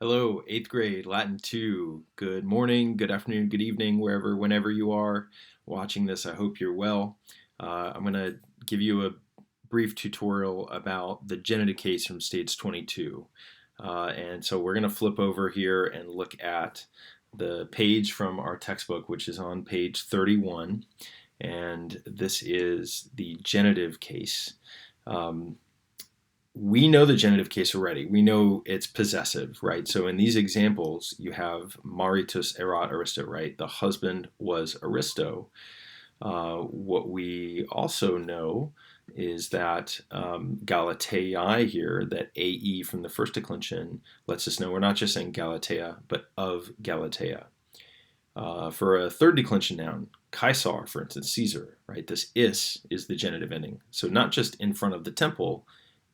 Hello, eighth grade, Latin 2. Good morning, good afternoon, good evening, whenever you are watching this. I hope you're well. I'm going to give you a brief tutorial about the genitive case from stage 22. And so we're going to flip over here and look at the page from our textbook, which is on page 31. And this is the genitive case. We know the genitive case already. We know it's possessive, right? So in these examples, you have maritus erat aristo, right? The husband was Aristo. What we also know is that Galatea here, that AE from the first declension, lets us know we're not just saying Galatea, but of Galatea. For a third declension noun, Caesar, for instance, Caesar, right? This is the genitive ending. So not just in front of the temple,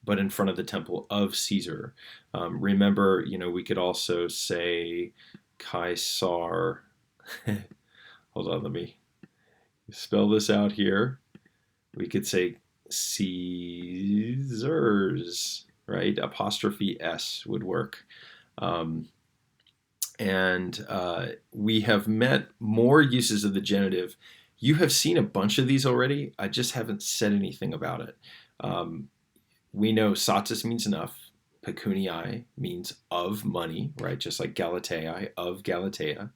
but in front of the temple of Caesar. Remember, we could also say Caesar. Hold on, let me spell this out here. We could say Caesars, right? Apostrophe S would work. And we have met more uses of the genitive. You have seen a bunch of these already. I just haven't said anything about it. We know satis means enough. Pecuniae means of money, right? Just like Galatea, of Galatea.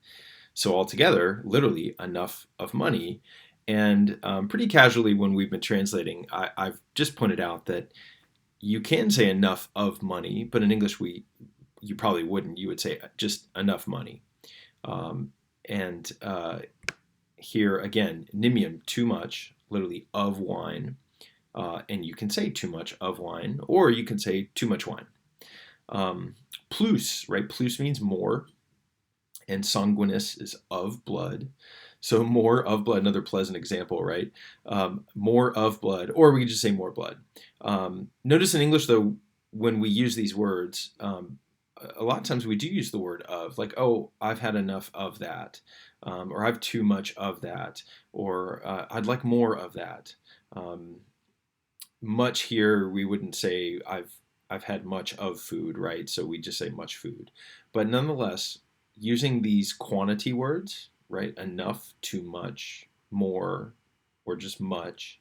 So altogether, literally enough of money. And pretty casually when we've been translating, I've just pointed out that you can say enough of money, but in English you probably wouldn't. You would say just enough money. And here again, nimium, too much, literally of wine. And you can say too much of wine, or you can say too much wine. Plus, right? Plus means more, and sanguinis is of blood. So more of blood, another pleasant example, right? More of blood, or we can just say more blood. Notice in English, though, when we use these words, a lot of times we do use the word of, like, oh, I've had enough of that, or I've too much of that, or I'd like more of that. Much here we wouldn't say I've had much of food, right? So we just say much food. But nonetheless, using these quantity words, right? Enough, too much, more, or just much,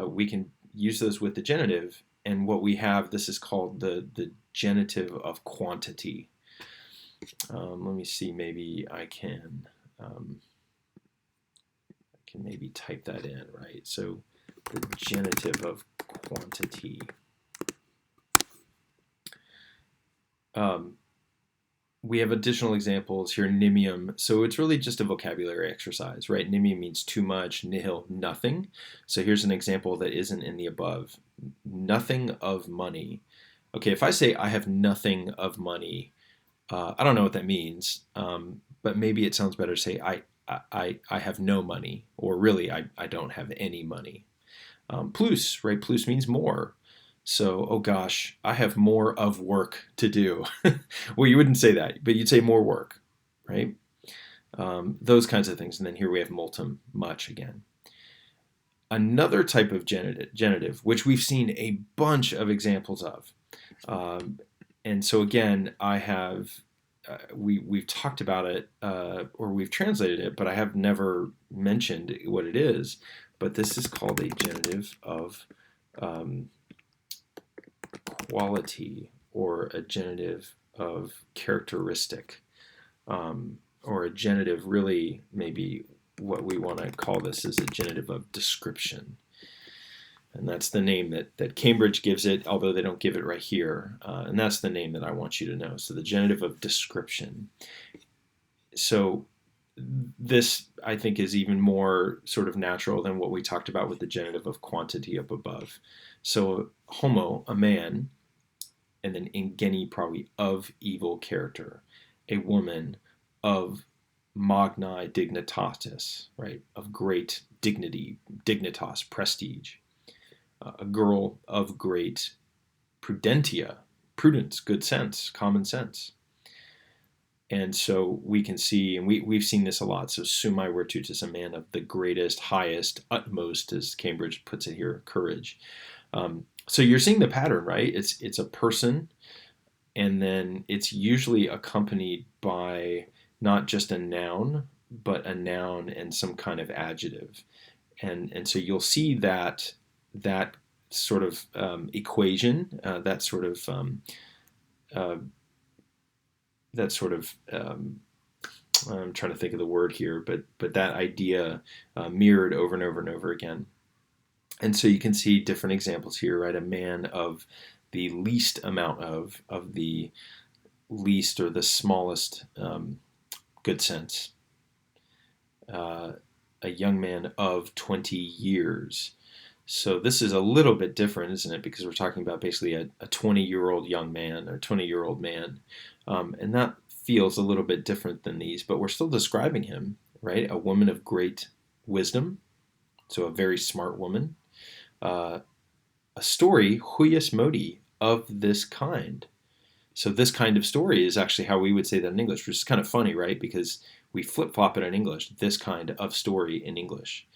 we can use those with the genitive. And what we have, this is called the genitive of quantity. Let me see, maybe I can maybe type that in, right? So the genitive of quantity. We have additional examples here, nimium. So it's really just a vocabulary exercise, right? Nimium means too much, nihil, nothing. So here's an example that isn't in the above. Nothing of money. Okay, if I say I have nothing of money, I don't know what that means, but maybe it sounds better to say I have no money, or really I don't have any money. Plus, right? Plus means more. So, oh gosh, I have more of work to do. Well, you wouldn't say that, but you'd say more work, right? Those kinds of things. And then here we have multum, much again. Another type of genitive, which we've seen a bunch of examples of. And so again, I have we've talked about it or we've translated it, but I have never mentioned what it is. But this is called a genitive of quality, or a genitive of characteristic, or a genitive, really maybe what we want to call this is a genitive of description. And that's the name that Cambridge gives it, although they don't give it right here. And that's the name that I want you to know. So the genitive of description. So this, I think, is even more sort of natural than what we talked about with the genitive of quantity up above. So homo, a man, and then ingeni, probably of evil character. A woman of magnae dignitatis, right, of great dignity, dignitas, prestige. A girl of great prudentia, prudence, good sense, common sense. And so we can see, and we've seen this a lot. So summa virtutis, a man of the greatest, highest, utmost, as Cambridge puts it here, courage. So you're seeing the pattern, right? It's a person and then it's usually accompanied by not just a noun, but a noun and some kind of adjective. And so you'll see that sort of equation, uh, that sort of I'm trying to think of the word here, but that idea mirrored over and over and over again. And so you can see different examples here, right? A man of the least amount of the least or the smallest good sense. A young man of 20 years. So this is a little bit different, isn't it? Because we're talking about basically a 20-year-old young man or 20-year-old man. And that feels a little bit different than these, but we're still describing him, right? A woman of great wisdom, so a very smart woman. Uh, a story, huius modi, of this kind. So this kind of story is actually how we would say that in English, which is kind of funny, right? Because we flip-flop it in English, this kind of story in English.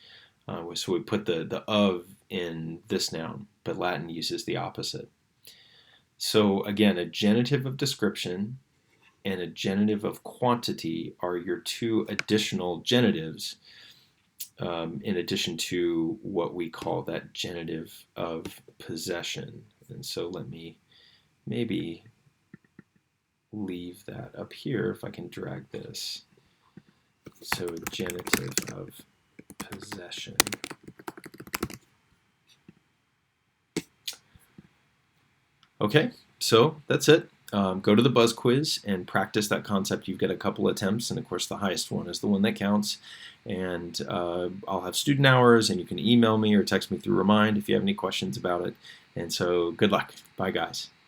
So we put the of in this noun, but Latin uses the opposite. So again, a genitive of description and a genitive of quantity are your two additional genitives, in addition to what we call that genitive of possession. And so let me maybe leave that up here if I can drag this. So a genitive of possession. Okay, so that's it. Go to the buzz quiz and practice that concept. You've got a couple attempts, and of course the highest one is the one that counts. And I'll have student hours, and you can email me or text me through Remind if you have any questions about it. And so good luck. Bye, guys.